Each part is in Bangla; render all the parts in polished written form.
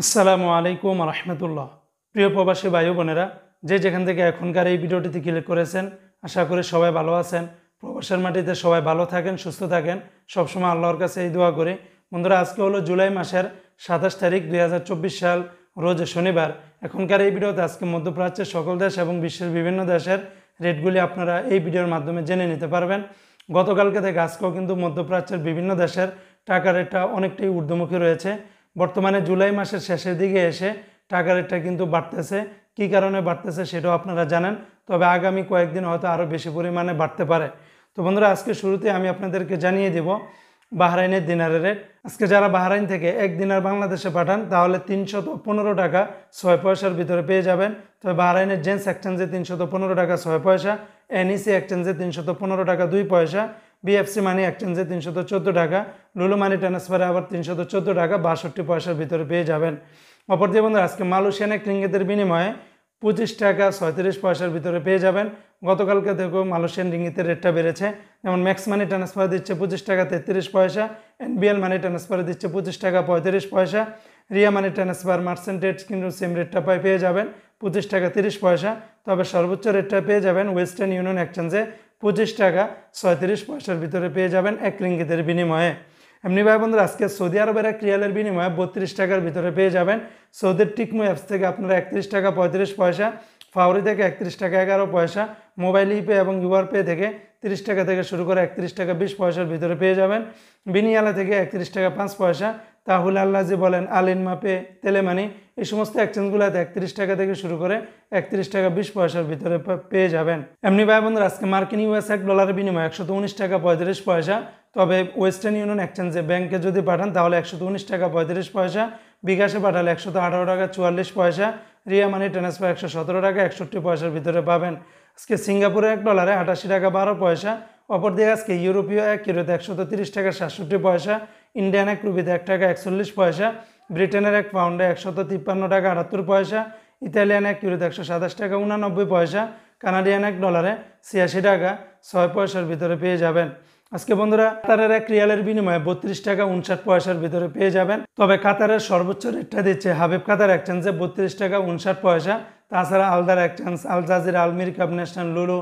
আসসালামু আলাইকুম রহমতুল্লাহ। প্রিয় প্রবাসী ভাই বোনেরা, যে যেখান থেকে এখনকার এই ভিডিওটিতে ক্লিক করেছেন, আশা করি সবাই ভালো আছেন। প্রবাসের মাটিতে সবাই ভালো থাকেন, সুস্থ থাকেন, সবসময় আল্লাহর কাছে এই দোয়া করি। বন্ধুরা, আজকে হলো জুলাই মাসের 27 তারিখ 2024 সাল, রোজ শনিবার। এখনকার এই ভিডিওতে আজকে মধ্যপ্রাচ্যের সকল দেশ এবং বিশ্বের বিভিন্ন দেশের রেটগুলি আপনারা এই ভিডিওর মাধ্যমে জেনে নিতে পারবেন। গতকালকে থেকে আজকেও কিন্তু মধ্যপ্রাচ্যের বিভিন্ন দেশের টাকা রেটটা অনেকটাই ঊর্ধ্বমুখী রয়েছে। বর্তমানে জুলাই মাসের শেষের দিকে এসে টাকা রেটটা কিন্তু বাড়তেছে। কী কারণে বাড়তেছে সেটাও আপনারা জানেন, তবে আগামী কয়েকদিন হয়তো আরও বেশি পরিমাণে বাড়তে পারে। তো বন্ধুরা, আজকে শুরুতে আমি আপনাদেরকে জানিয়ে দেব বাহরাইনের দিনারের রেট। আজকে যারা বাহরাইন থেকে এক দিনার বাংলাদেশে পাঠান তাহলে 315 টাকা 6 পয়সার ভিতরে পেয়ে যাবেন। তবে বাহরাইনের জেন্টস এক্সচেঞ্জে 315 টাকা 6 পয়সা, এনইসি এক্সচেঞ্জে 315 টাকা 2 পয়সা, বিএফসি মানি এক্সচেঞ্জে 314 টাকা, লুলু মানি ট্রান্সফারে আবার 314 টাকা 62 পয়সার ভিতরে পেয়ে যাবেন। অপরদিকে বন্ধুরা, আজকে মালয়েশিয়ান এক রিঙ্গিতের বিনিময়ে 25 টাকা 37 পয়সার ভিতরে পেয়ে যাবেন। গতকালকে থেকেও মালয়েশিয়ান রিঙ্গিতের রেটটা বেড়েছে। যেমন ম্যাক্স মানি ট্রান্সফার দিচ্ছে 25 টাকা 33 পয়সা, এনবিএল মানি ট্রান্সফারে দিচ্ছে 25 টাকা 35 পয়সা, রিয়া মানি ট্রান্সফার মার্চেন্টেজ কিন্তু সেম রেটটা পেয়ে যাবেন 25 টাকা 30 পয়সা। তবে সর্বোচ্চ রেটটা পেয়ে যাবেন ওয়েস্টার্ন ইউনিয়ন এক্সচেঞ্জে 25 টাকা 37 পয়সার ভিতরে পেয়ে যাবেন এক রিঙ্গিতের বিনিময়ে। এমনি ভাই বন্ধুরা, আজকে সৌদি আরবের এক রিয়ালের বিনিময়ে 32 টাকার ভিতরে পেয়ে যাবেন। সৌদির টিকমো অ্যাপস থেকে আপনারা 31 টাকা 35 পয়সা, ফাউরি থেকে 31 টাকা 11 পয়সা, মোবাইল ইপে এবং ইউআর পে থেকে 30 টাকা থেকে শুরু করে 31 টাকা 20 পয়সার ভিতরে পেয়ে যাবেন। বিনিয়ালা থেকে 31 টাকা 5 পয়সা, তাহলে আল্লাহ যে বলেন, আলিনমা পে, তেলেমানি, এই সমস্ত এক্সচেঞ্জগুলোতে 31 টাকা থেকে শুরু করে 31 টাকা 20 পয়সার ভিতরে পেয়ে যাবেন। এমনি ভাই বন্ধুরা, আজকে মার্কিন ইউএস $1 বিনিময়ে 119 টাকা 35 পয়সা। তবে ওয়েস্টার্ন ইউনিয়ন এক্সচেঞ্জে ব্যাংকে যদি পাঠান তাহলে 119 টাকা 35 পয়সা, বিকাশে পাঠালে 118 টাকা 44 পয়সা, রিয়া মানি ট্রান্সফার 117 টাকা 61 পয়সার ভিতরে পাবেন। আজকে সিঙ্গাপুরে $1 88 টাকা 12 পয়সা। অপরদিকে আজকে ইউরোপীয় এক ইউরোতে 130 টাকা 67 পয়সা, ইন্ডিয়ান এক রুপিতে 1 টাকা 41 পয়সা, ব্রিটেনের এক পাউন্ডে 153 টাকা 78 পয়সা, ইতালিয়ান এক ইউরোতে 127 টাকা 89 পয়সা, কানাডিয়ান $1 86 টাকা 6 পয়সার ভিতরে পেয়ে যাবেন। আজকে বন্ধুরা, কাতারের এক রিয়ালের বিনিময়ে 32 টাকা 59 পয়সার ভিতরে পেয়ে যাবেন। তবে কাতারের সর্বোচ্চ রেটটা দিচ্ছে হাবিব কাতার এক্সচেঞ্জে 32 টাকা 59 পয়সা। তাছাড়া আলদার এক্সচেঞ্জ, আল জাজিরা, আলমির কাপ, ন্যাশনাল, লুলু,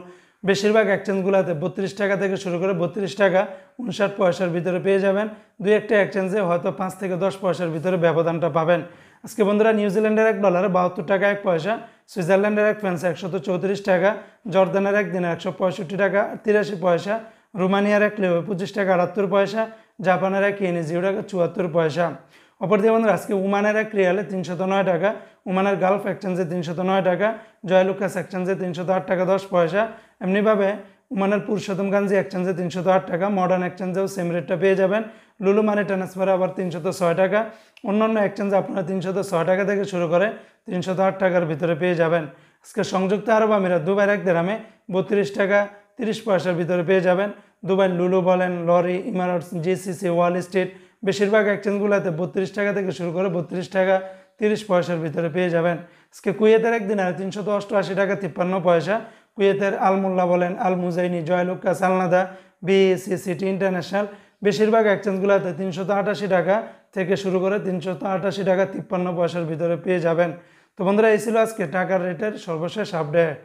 বেশিরভাগ এক্সচেঞ্জগুলোতে 32 টাকা থেকে শুরু করে 32 টাকা 59 পয়সার ভিতরে পেয়ে যাবেন। দুই একটা এক্সচেঞ্জে হয়তো 5 থেকে 10 পয়সার ভিতরে ব্যবধানটা পাবেন। আজকে বন্ধুরা, নিউজিল্যান্ডের $1 72 টাকা 1 পয়সা, সুইজারল্যান্ডের এক ফ্রান্সে 134 টাকা, জর্দানের এক দিনে 165 টাকা 83 পয়সা, রোমানিয়ার এক লেও 25 টাকা 78 পয়সা, জাপানের এক ইয়েনে 0 টাকা 74 পয়সা। অপরদিকে বন্ধুরা, আজকে ওমানের এক রিয়ালে 309 টাকা, ওমানের গালফ এক্সচেঞ্জে 309 টাকা, জয়লুকাস এক্সচেঞ্জে 308 টাকা 10 পয়সা। এমনিভাবে ওমানের পুরুষোত্তমগঞ্জ এক্সচেঞ্জে 308 টাকা, মডার্ন এক্সচেঞ্জেও সেম রেটটা পেয়ে যাবেন। লুলু মানি ট্রান্সফারে আবার 306 টাকা, অন্যান্য এক্সচেঞ্জে আপনারা 306 টাকা থেকে শুরু করে 308 টাকার ভিতরে পেয়ে যাবেন। আজকে সংযুক্ত আরব আমিরাত দুবাইয়ের এক দিরহামে 32 টাকা 30 পয়সার ভিতরে পেয়ে যাবেন। দুবাই লুলু বলেন, লরি, ইমারাটস, জিসিসি, ওয়াল স্ট্রিট, বেশিরভাগ এক্সচেঞ্জগুলোতে 32 টাকা থেকে শুরু করে 32 টাকা 30 পয়সার ভিতরে পেয়ে যাবেন। আজকে কুয়েতের এক দিনারে 388 টাকা 53 পয়সা, কুয়েতের আলমুল্লা বলেন, Al Muzaini, Joyalukkas, Al Nada, BEC, city international, বেশিরভাগ এক্সচেঞ্জগুলোতে 388 টাকা থেকে শুরু করে 388 টাকা 53 পয়সার ভিতরে পেয়ে যাবেন। তো বন্ধুরা, এই ছিল আজকে টাকার রেটের সর্বশেষ আপডেট।